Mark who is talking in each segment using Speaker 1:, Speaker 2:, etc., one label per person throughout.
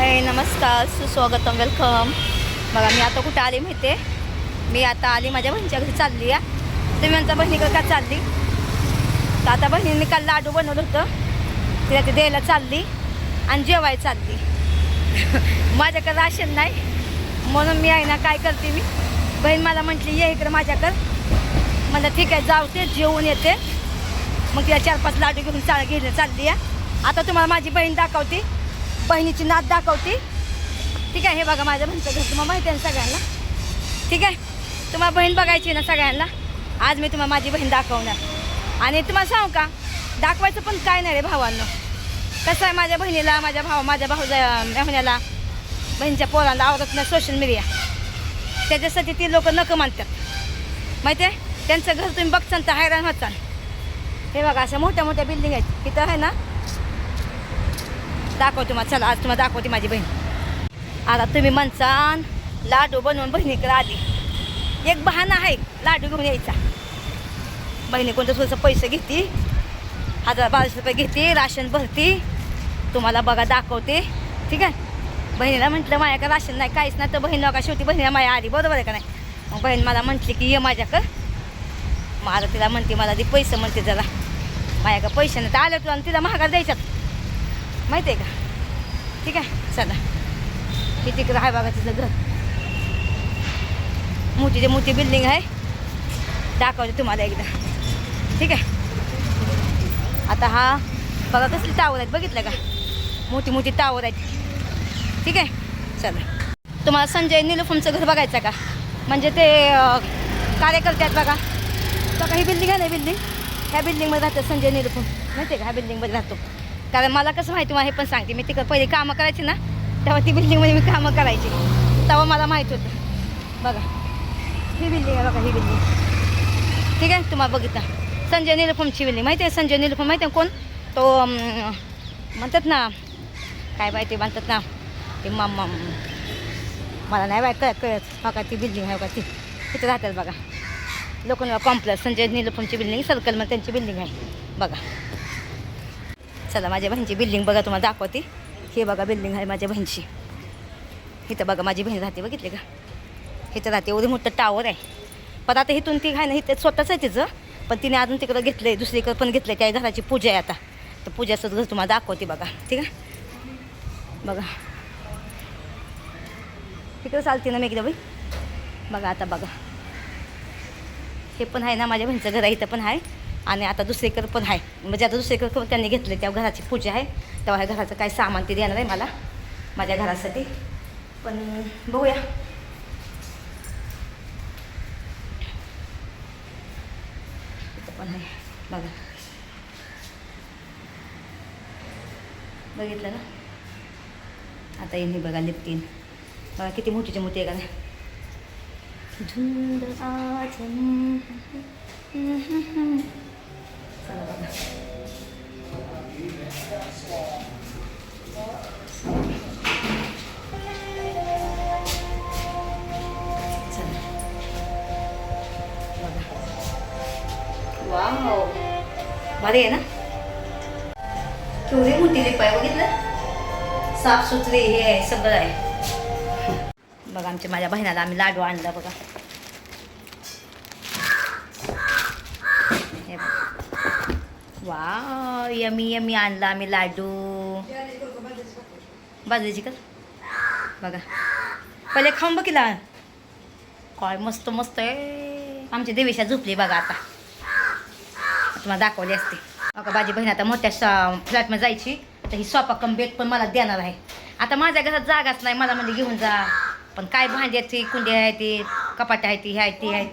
Speaker 1: हाय नमस्कार सुस्वागतम वेलकम. बघा मी आता कुठे आली माहिती आहे. मी आता आली माझ्या बहिणीच्या घरी चालली आहे. तुम्ही म्हणता बहिणीकडे का चालली. तर आता बहिणीने काल लाडू बनवलं होतं तिला ते द्यायला चालली आणि जेवायला चालली. माझ्याकडे राशन नाही म्हणून मी आहे ना काय करते मी बहीण मला म्हटली ये इकडे माझ्याकडे. म्हणलं ठीक आहे जाऊते जेवून येते. मग तिला 4-5 लाडू घेऊन घेऊन चालली आहे. आता तुम्हाला माझी बहीण दाखवते बहिणीची नात दाखवते. ठीक आहे हे बघा माझ्या बहिणीचं घर तुम्हाला माहिती आहे ना सगळ्यांना. ठीक आहे तुम्हाला बहीण बघायची ना सगळ्यांना. आज मी तुम्हाला माझी बहीण दाखवणार. आणि तुम्हाला सांगू का दाखवायचं पण काय नाही रे भावांनो. कसं आहे माझ्या बहिणीला माझ्या भाऊ मेहण्याला बहिणीच्या पोरांना आवडत नाही सोशल मीडिया. त्याच्यासाठी ती लोक नको मानतात माहिती आहे. त्यांचं घर तुम्ही बघचाल तर हैराण होता. हे बघा अशा मोठ्या मोठ्या बिल्डिंग आहेत इथं आहे ना. दाखवतो तुम्हाला चला आज तुम्हाला दाखवते माझी बहीण. आता तुम्ही म्हणसान लाडू बनवून बहिणीकडे आली. एक बहाणा आहे लाडू घेऊन यायचा. बहिणी कोणतं थोडंसं पैसे घेते 1000-1200 रुपये घेते राशन भरती. तुम्हाला बघा दाखवते. ठीक आहे बहिणीला म्हटलं माझ्याकडे राशन नाही काहीच नाही तर बहिणीला का शेवटी बहिणीला माझ्या आली बरोबर आहे का नाही. मग बहीण मला म्हटली की ये माझ्याकडं. मला तिला म्हणते मला ती पैसे म्हणते जरा माझ्याकडे पैसे नाही तर आलं तुला आणि तिला महागात द्यायच्यात माहिती आहे का. ठीक आहे चला ही तिकडं आहे बघा तिचं घर. मोठी मोठी बिल्डिंग आहे दाखवते तुम्हाला एकदा. ठीक आहे आता हा बघा कसली टावर आहेत बघितलं का. मोठी मोठी टावर आहेत. ठीक आहे चला तुम्हाला संजय निलुफमचं घर बघायचं का. म्हणजे ते कार्यकर्ते आहेत बघा. बघा ही बिल्डिंग आहे ना बिल्डिंग ह्या बिल्डिंगमध्ये राहतं संजय निलुफम माहिती आहे का. ह्या बिल्डिंगमध्ये राहतो. कारण मला कसं माहिती मला हे पण सांगते मी तिकडं पहिले कामं करायची ना तेव्हा ती बिल्डिंगमध्ये मी कामं करायची तेव्हा मला माहीत होतं. बघा ही बिल्डिंग आहे बघा ही बिल्डिंग. ठीक आहे तुम्हाला बघितलं संजय निलुफमची बिल्डिंग माहिती आहे. संजय निलुफम माहिती आहे कोण तो म्हणतात ना काय बाय ते म्हणतात ना ते मला नाही बाय कळत बघा ती बिल्डिंग आहे बघा ती तिथं राहतात बघा लोखंड कॉम्प्लेक्स संजय निलुफमची बिल्डिंग सर्कलमध्ये त्यांची बिल्डिंग आहे बघा. चला माझ्या बहिणीची बिल्डिंग बघा तुम्हाला दाखवते. हे बघा बिल्डिंग आहे माझ्या बहिणीची. इथं बघा माझी बहीण राहते बघितले का. इथं राहते एवढं मोठं टावर आहे. पण आता इथून ती आहे ना इथं स्वतःच आहे तिचं. पण तिने अजून तिकडं घेतलं आहे दुसरीकडं पण घेतलं आहे. त्या घराची पूजा आहे आता तर पूजाचं घर तुम्हाला दाखवते बघा. ठीक आहे बघा तिकडं चालते ना मी एकदा बाई बघा. आता बघा हे पण आहे ना माझ्या बहिणीचं घर आहे इथं पण आहे. आणि आता दुसरीकडं पण आहे म्हणजे आता दुसरीकडं पण त्यांनी घेतलं त्या घराची पूजा आहे तेव्हा ह्या घराचं काय सामान ते देणार आहे मला माझ्या घरासाठी. पण बघूया इथं पण आहे बघा बघितलं ना. आता येणे बघा लिफ्टीन बघा किती मोठीची मोठी आहे का नाही. झुंड आजम चला बघा चला बघा वाव भारी आहे ना. केवढी मोठी लिप आहे बघितलं. साफसुथरी हे आहे सगळं आहे बघा. आमच्या माझ्या बहिणाला आम्ही लाडू आणला बघा. हे वा यमी यमी आणला आम्ही लाडू. बाजरीची का बघा पहिले खाऊन बघितला काय मस्त मस्त आहे. आमची देवीशा झोपली बघा. आता तुम्हाला दाखवली असते बघा. माझी बहीण आता मोठ्या फ्लॅटमध्ये जायची तर ही सोफा कम बेड पण मला देणार आहे. आता माझ्या घरात जागाच नाही मला म्हणजे घेऊन जा. पण काय भांडी आहेत ती कुंडी आहे ती कपाट आहे ती आहे ती आहे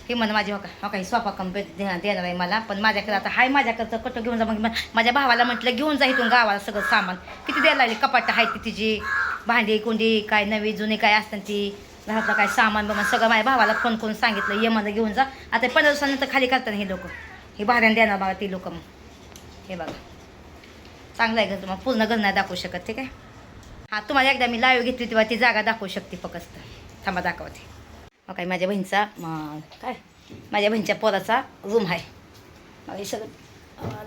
Speaker 1: हे म्हणा माझी हो ही सोफा कम बेड देणार आहे मला. पण माझ्याकडे आता हाय माझ्याकडचं कटं घेऊन जा. मग माझ्या भावाला म्हटलं घेऊन जा इथून गावाला सगळं सामान किती द्यायला लागली. कपाट आहे ती तिची भांडी कुंडी काय नवी जुनी काय असतात ती घरातलं काय सामान बघा सगळं माझ्या भावाला फोन करून सांगितलं ये मला घेऊन जा. आता 15 दिवसानंतर खाली करतात हे लोक हे भाड्याने देणार बघा ती लोक. मग हे बघा चांगलं आहे घर तुम्हाला पूर्ण घर नाही दाखवू शकत. ठीक आहे हां तुम्हाला एकदा मी लाईव्ह घेतली तेव्हा ती जागा दाखवू शकते फक्त. थांबा दाखवते. मग काय माझ्या बहिणीचा काय माझ्या बहिणीच्या पोराचा रूम आहे. मग हे सगळं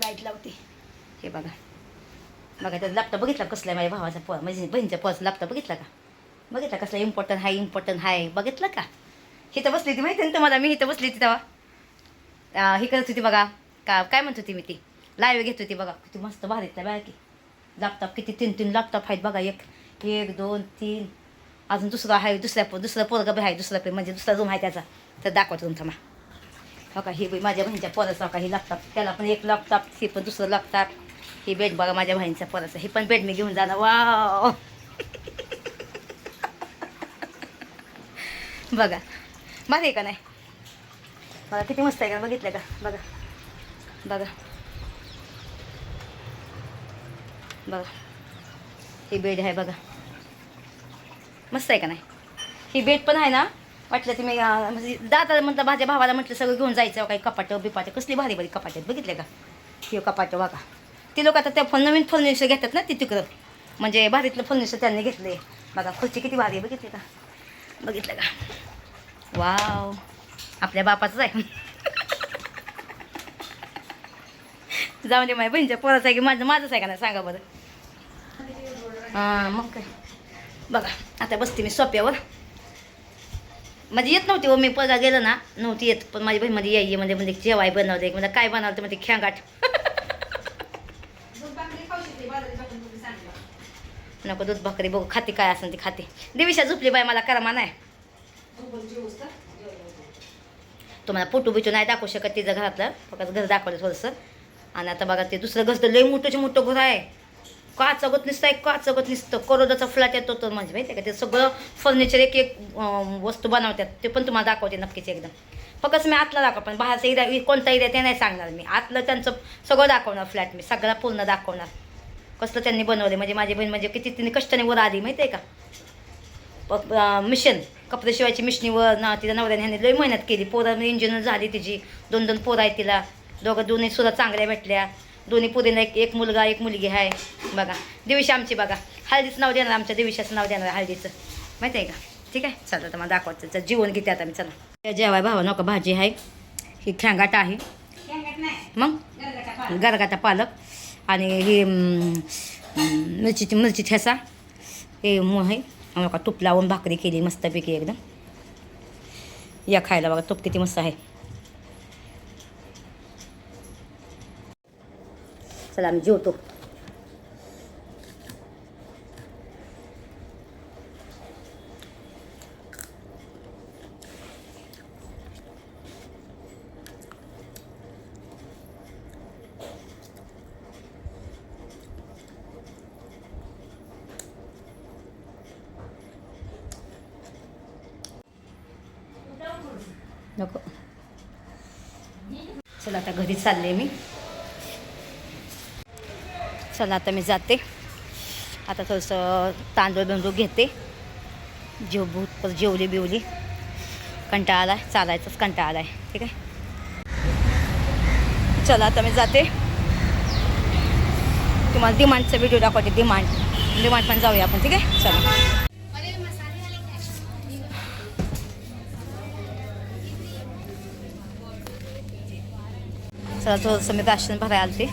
Speaker 1: लाईट लावते हे बघा. बघा त्याचा लॅपटॉप बघितला कसला आहे माझ्या भावाचा म्हणजे बहिणीच्या पोराचा लॅपटॉप बघितला का? बघितला कसला इम्पॉर्टंट आहे बघितलं का? इथं बसली होती माहिती आहे ना तुम्हाला, मी इथं बसली होती तेव्हा ही करत होती बघा, काय म्हणत होती मी, ती लाईव्ह घेत होती बघा. किती मस्त भारीतला बघा की लॅपटॉप, किती 3 लॅपटॉप आहेत बघा. एक 2 3 अजून दुसरा आहे, दुसरा पोरगा बी आहे, म्हणजे दुसरा रूम आहे त्याचा, तर दाखवतो तुमचा मा. हो का, ही माझ्या बहिणीच्या पोराचा का ही लॅपटॉप, त्याला पण एक लॅपटॉप, ही पण दुसरं लॅपटॉप. ही बेड बघा माझ्या बहिणीच्या पोराचं, ही पण बेड मी घेऊन जाणार. वाव बघा भारी आहे का नाही? बघा किती मस्त आहे का, बघितलं का? बघा बघा बघा ही बेड आहे बघा, मस्त आहे का नाही? ही बेड पण आहे ना, वाटलं ते मी म्हणजे दादा म्हटलं माझ्या भावाला म्हटलं सगळं घेऊन जायचं. काही कपाटं बिपाटं कसली भारी भारी कपाट आहेत बघितले का? हे कपाटं बघा. ती लोक आता त्या नवीन फर्निचर घेतात ना ती तिकडं, म्हणजे भारीतलं फर्निचर त्यांनी घेतले. बघा खुर्ची किती भारी आहे बघितले का? बघितलं का? वाव आपल्या बापाचंच आहे. जाऊन दे माझ्या बहिणीच्या पोराचं आहे की माझंच आहे का नाही सांगा बरं. हां मग काय. बघा आता बसते मी सोप्यावर, म्हणजे येत नव्हती हो, मी पगा गेलं ना नव्हती येत, पण माझी बहीण मध्ये यायची म्हणजे जेवाय बनवते, म्हणजे काय बनवते म्हणजे खेंगाट. नको दूध भाकरी बघू खाते काय असेल ती खाते. दिविशा झोपली बाय, मला करमा नाही. तुम्हाला फोटो बिटू नाही दाखवू शकत तिचं घरातलं, फक्त घर दाखवलं थोडंसं. आणि आता बघा ते दुसरं घर तर लय मोठं घर आहे, का चगत निसतं करोडाचा फ्लॅट येतो तर म्हणजे माहिती आहे का? ते सगळं फर्निचर एक वस्तू बनवतात, ते पण तुम्हाला दाखवते नक्कीच एकदम. फक्त मी आतला दाखव, पण बाहेरचा एरिया कोणता एरिया ते नाही सांगणार मी. आतलं त्यांचं सगळं दाखवणार, फ्लॅट मी सगळा पूर्ण दाखवणार कसलं त्यांनी बनवले. म्हणजे माझी बहीण म्हणजे किती तिने कष्टाने वर आली माहिती आहे का? मिशन कपडे शिवायची मिशनीवर ना, तिच्या नवऱ्याने ह्याने लई मेहनत केली. पोरं इंजिनियर झाली तिची, 2 पोरं आहेत तिला, दोन्ही सुद्धा चांगल्या भेटल्या. दोन्ही पोरींना एक मुलगा एक मुलगी आहे. बघा दिविशा आमची बघा, हळदीचं नाव देणार, आमच्या दिविशाचं नाव देणार हळदीचं, माहिती आहे का? ठीक आहे चला तर मला दाखवायचं जीवन घेते आता मी. चला जेवाय भावा नको, भाजी आहे ही खेंगाट आहे, मग गरगाटा पालक आणि ही मिरची ठेसा हे आहे. नका तूप लावून भाकरी केली मस्तपैकी एकदम, या खायला बघा तूप किती मस्त आहे. चला आम्ही जेवतो. नको चला आता घरी चालले मी. चला आता मी जाते. आता थोडंसं तांदूळ घेते, जेवली बिवली, कंटाळा आला चालायचंच, कंटाळा आला आहे. ठीक आहे चला आता मी जाते. तुम्हाला डिमांडचा व्हिडिओ दाखवते, डिमांड पण जाऊया आपण. ठीक आहे चला. चला थोडंसं मी राशन भरायला आलते,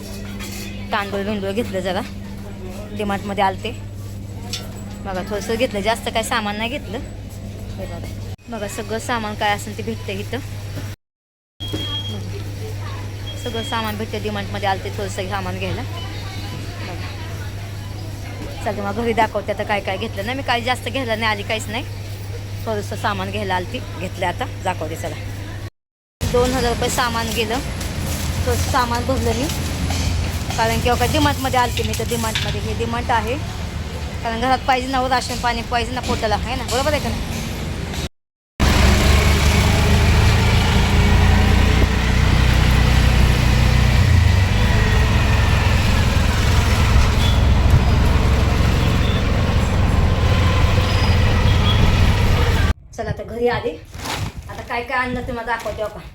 Speaker 1: तांदूळ घेतलं जरा, डिमार्टमध्ये आलते. बघा थोडंसं घेतलं, जास्त काय सामान नाही घेतलं. हे बघा सगळं सामान काय असेल ते भेटतं इथं, सगळं सामान भेटतं. डिमार्टमध्ये आलते थोडंसं सामान घ्यायला. बघा चला मग घरी दाखवते आता काय काय घेतलं. नाही मी काही जास्त घ्यायला नाही आली, काहीच नाही, थोडंसं सामान घ्यायला आलती, घेतलं. आता दाखवते चला. 2000 रुपये सामान गेलं, थोडंसं सामान भरलं मी, कारण की बघा डिमार्टमध्ये आलते मी. तर डिमार्टमध्ये हे डिमार्ट आहे, कारण घरात पाहिजे ना राशन पाणी पाहिजे ना पोटाला, आहे ना, बरोबर आहे का नाही? चला आता घरी आले. आता काय काय आणलं ते मला दाखवते. बघा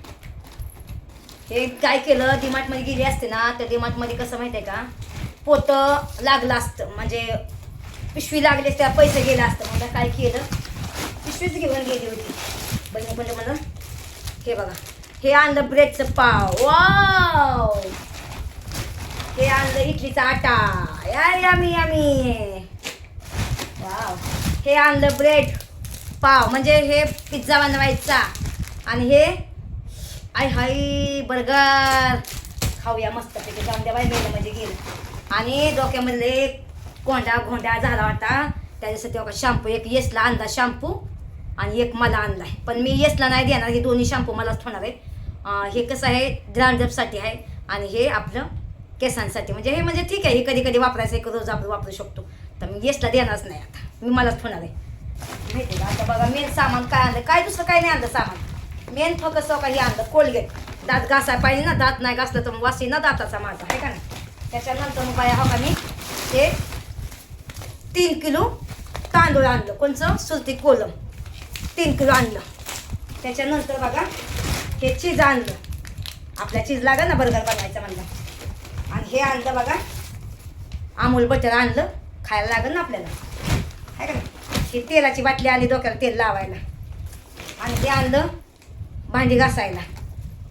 Speaker 1: हे काय केलं, डिमार्टमध्ये गेली असते ना तर डिमार्टमध्ये कसं माहिती आहे का, पोतं लागलं असतं, म्हणजे पिशवी लागली त्या पैसे गेलं असतं. मला काय केलं, पिशवीच घेऊन गेली होती. बहिणी म्हणजे मला हे बघा हे आणलं ब्रेडचं पाव. वाव हे आणलं इडलीचा आटा, यामी यामी. वाव. हे आणलं ब्रेड पाव, म्हणजे हे पिझ्झा बनवायचा. आणि हे आय हाय बर्गर. खाऊया मस्तपैकी, जाऊन द्या बाई गेलं म्हणजे गेलं. आणि डोक्यामधले घोंडा झाला होता त्याच्यासाठी बघा शॅम्पू, एक येसला आणला शॅम्पू आणि एक मला आणलाय. पण मी येसला नाही देणार, हे दोन्ही शॅम्पू मलाच होणार आहे. हे कसं आहे ग्रांडअपसाठी आहे आणि हे आपलं केसांसाठी. म्हणजे हे म्हणजे ठीक आहे, हे कधी कधी वापरायचं, एक रोज आपण वापरू शकतो. तर मी येसला देणारच नाही, आता मी मलाच होणार आहे. माहिती का. आता बघा मेन सामान काय आणलं, काय दुसरं काय नाही आणलं सामान. मेन फक्त काही आणलं कोलगेट. दात घासाय पाहिजे ना, दात नाही घासलं तर वासी ना दाताचा माझा, आहे का नाही. त्याच्यानंतर मग बाया हो का मी हे 3 किलो तांदूळ आणलं, कोणचं सुरती कोलम 3 किलो आणलं. त्याच्यानंतर बघा हे चीज आणलं, आपल्या चीज लागेल ना बर्गर बनवायचं म्हणलं. आणि हे आणलं बघा अमूल बटर आणलं, खायला लागेल ना आपल्याला, आहे का नाही. ही तेलाची बाटली आली डोक्याला तेल लावायला. आणि हे आणलं भांडी घासायला.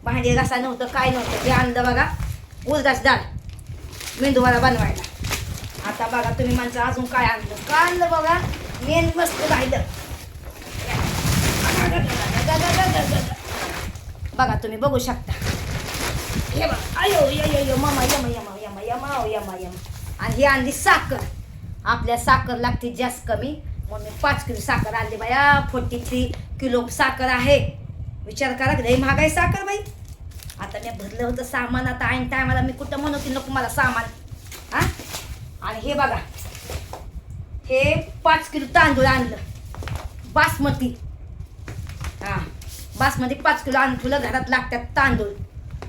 Speaker 1: भांडी घासा नव्हतं काय नव्हतं, हे आणलं बघा उडदाची डाळ मेंदूवडा बनवायला. आता बघा तुम्ही म्हणता अजून काय आणलं, काय आणलं बघा मेन मस्त राहिलं. बघा तुम्ही बघू शकता, हे बघा अयो यो मामा यमा यमा यमा यमा यमा यमा. आणि ही आणली साखर, आपल्या साखर लागते जास्त कमी म्हणून 5 किलो साखर आणली बाया. 43 किलो साखर आहे. विचार करा लई महाग आहे साखर बाई. आता मी भरलं होतं सामान, आता ऐन टायमाला मी कुठं म्हणू की नको मला सामान. हा. आणि हे बघा हे 5 किलो तांदूळ आणलं बासमती. हा बासमती 5 किलो आणून तुला घरात लागतात तांदूळ.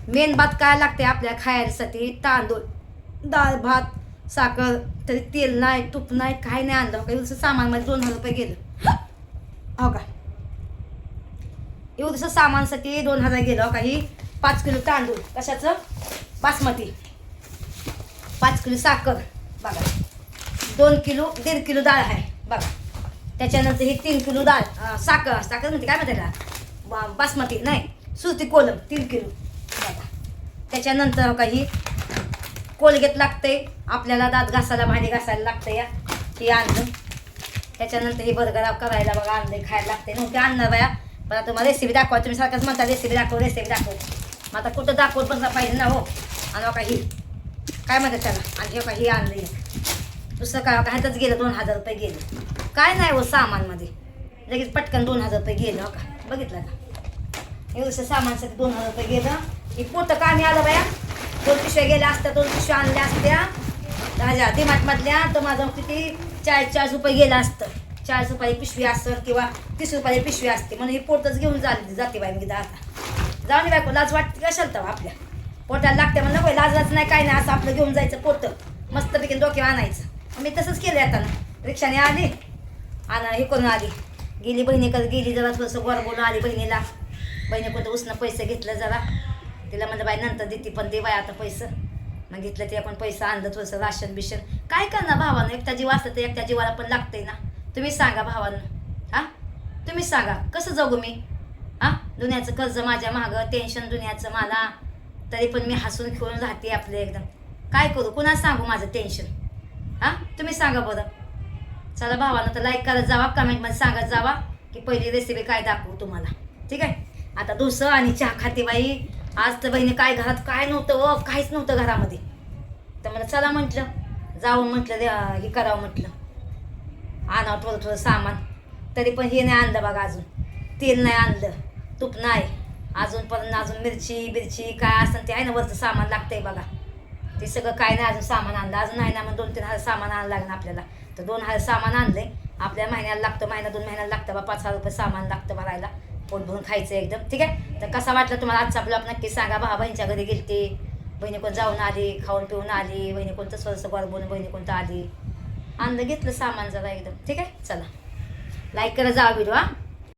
Speaker 1: मेन भात काय लागते आपल्या खायसाठी, तांदूळ. डाळ भात साखर, तरी तेल नाही तूप नाही काय नाही आणलं. काही दिवस सामान मध्ये 2000 रुपये गेलं हो का. एवढंसं सामानसाठी 2000 गेलं काही. 5 किलो तांदूळ कशाचं बासमती, 5 किलो साखर बघा, 1.5 किलो डाळ आहे बघा. त्याच्यानंतर ही 3 किलो डाळ साखर म्हणते काय म्हणते त्याला, बासमती नाही सुरती कोलम 3 किलो बघा. त्याच्यानंतर काही कोलगेट लागते आपल्याला, दात घासायला भांडी घासायला लागतं या, हे आणलं. त्याच्यानंतर हे बर्गर करायला बघा आणले, खायला लागते नव्हते आणणार बाया. पण आता तुम्हाला रेसिपी दाखवा, तुम्ही सारखंच म्हणता रेसिपी दाखव रेसिपी दाखव. मग आता कुठं दाखवत पण पाहिजे ना हो. आणि काही काय म्हणतात त्याला. आणि हे काही आणलं दुसरं काय ह्यातच गेलं 2000 रुपये गेले. काय नाही हो सामानमध्ये लगेच पटकन 2000 रुपये गेलं हो का. बघितलं का एवढं सामानसाठी 2000 रुपये गेलं. हे पोतं कामी आलं बाया. 2 पिशव्या गेल्या असत्या, 2 पिशव्या आणल्या असत्या राजा डिमार्टमधल्या, तर माझं किती 40 रुपये गेलं असतं. 40 रुपये पिशवी असतं किंवा 30 रुपये पिशवी असते. म्हणून हे पोटच घेऊन जाते बाई मी आता. जाऊन बायको लाज वाटते कशाला तर आपल्या पोटाला लागते म्हणलं नको लाज नाही काय नाही, असं आपलं घेऊन जायचं पोतं मस्तपैकी डोक्यावर आणायचं. मी तसंच केलं आता रिक्षाने आली आणि हे करून आली. गेली बहिणीकडे गेली, जरा थोडंसं गोर बोलून आली बहिणीला. बहिणी कोणतं उसनं पैसे घेतलं जरा, तिला म्हणलं बाई नंतर देते पण दे बाई आता पैसे. मग घेतलं ते आपण पैसे आणलं थोडंसं राशन बिशन. काय करणार भावानं, एकटा जीव असतं तर एकट्या जीवाला पण लागतंय ना. तुम्हीच सांगा भावानं, हां तुम्हीच सांगा कसं जगू मी. हां दुनियाचं कर्ज माझ्या मागं, टेन्शन दुनियाचं मला, तरी पण मी हसून खेळून राहते आपलं एकदम. काय करू कुणाला सांगू माझं टेन्शन. हां तुम्ही सांगा बरं. चला भावानं तर लाईक करत जावा, कमेंटमध्ये सांगत जावा की पहिली रेसिपी काय दाखवू तुम्हाला. ठीक आहे. आता डोसं आणि चहा खाते बाई. आज तर बहिणी काय घरात काय नव्हतं व काहीच नव्हतं घरामध्ये. तर मला चला म्हटलं जाऊन म्हटलं हे करावं म्हटलं, आणावं थोडं सामान. तरी पण हे नाही आणलं बघा अजून. तेल नाही आणलं, तूप नाही अजून, पण अजून मिरची काय असं ते आहे ना वरचं सामान लागतंय बघा. ते सगळं काय नाही अजून सामान आणलं. अजून नाही ना मग 2-3 हजार सामान आणायला लागलं आपल्याला. तर 2000 सामान आणलंय. आपल्या महिन्याला लागतं, महिना 2 महिन्याला लागतं बा 5000 रुपये सामान लागतं भरायला, पोट भरून खायचं एकदम. ठीक आहे. तर कसा वाटलं तुम्हाला आजचा ब्लॉग नक्की सांगा. भावा बहिणीच्या घरी गेलते, बहिणी कोण जाऊन आली, खाऊन पिऊन आली, बहिणी कोणतं थोडंसं गोड बोलून बहिणी कोणतं आली, आणलं घेतलं सामान जरा एकदम. ठीक आहे. चला लाईक करा जावा व्हिडिओ.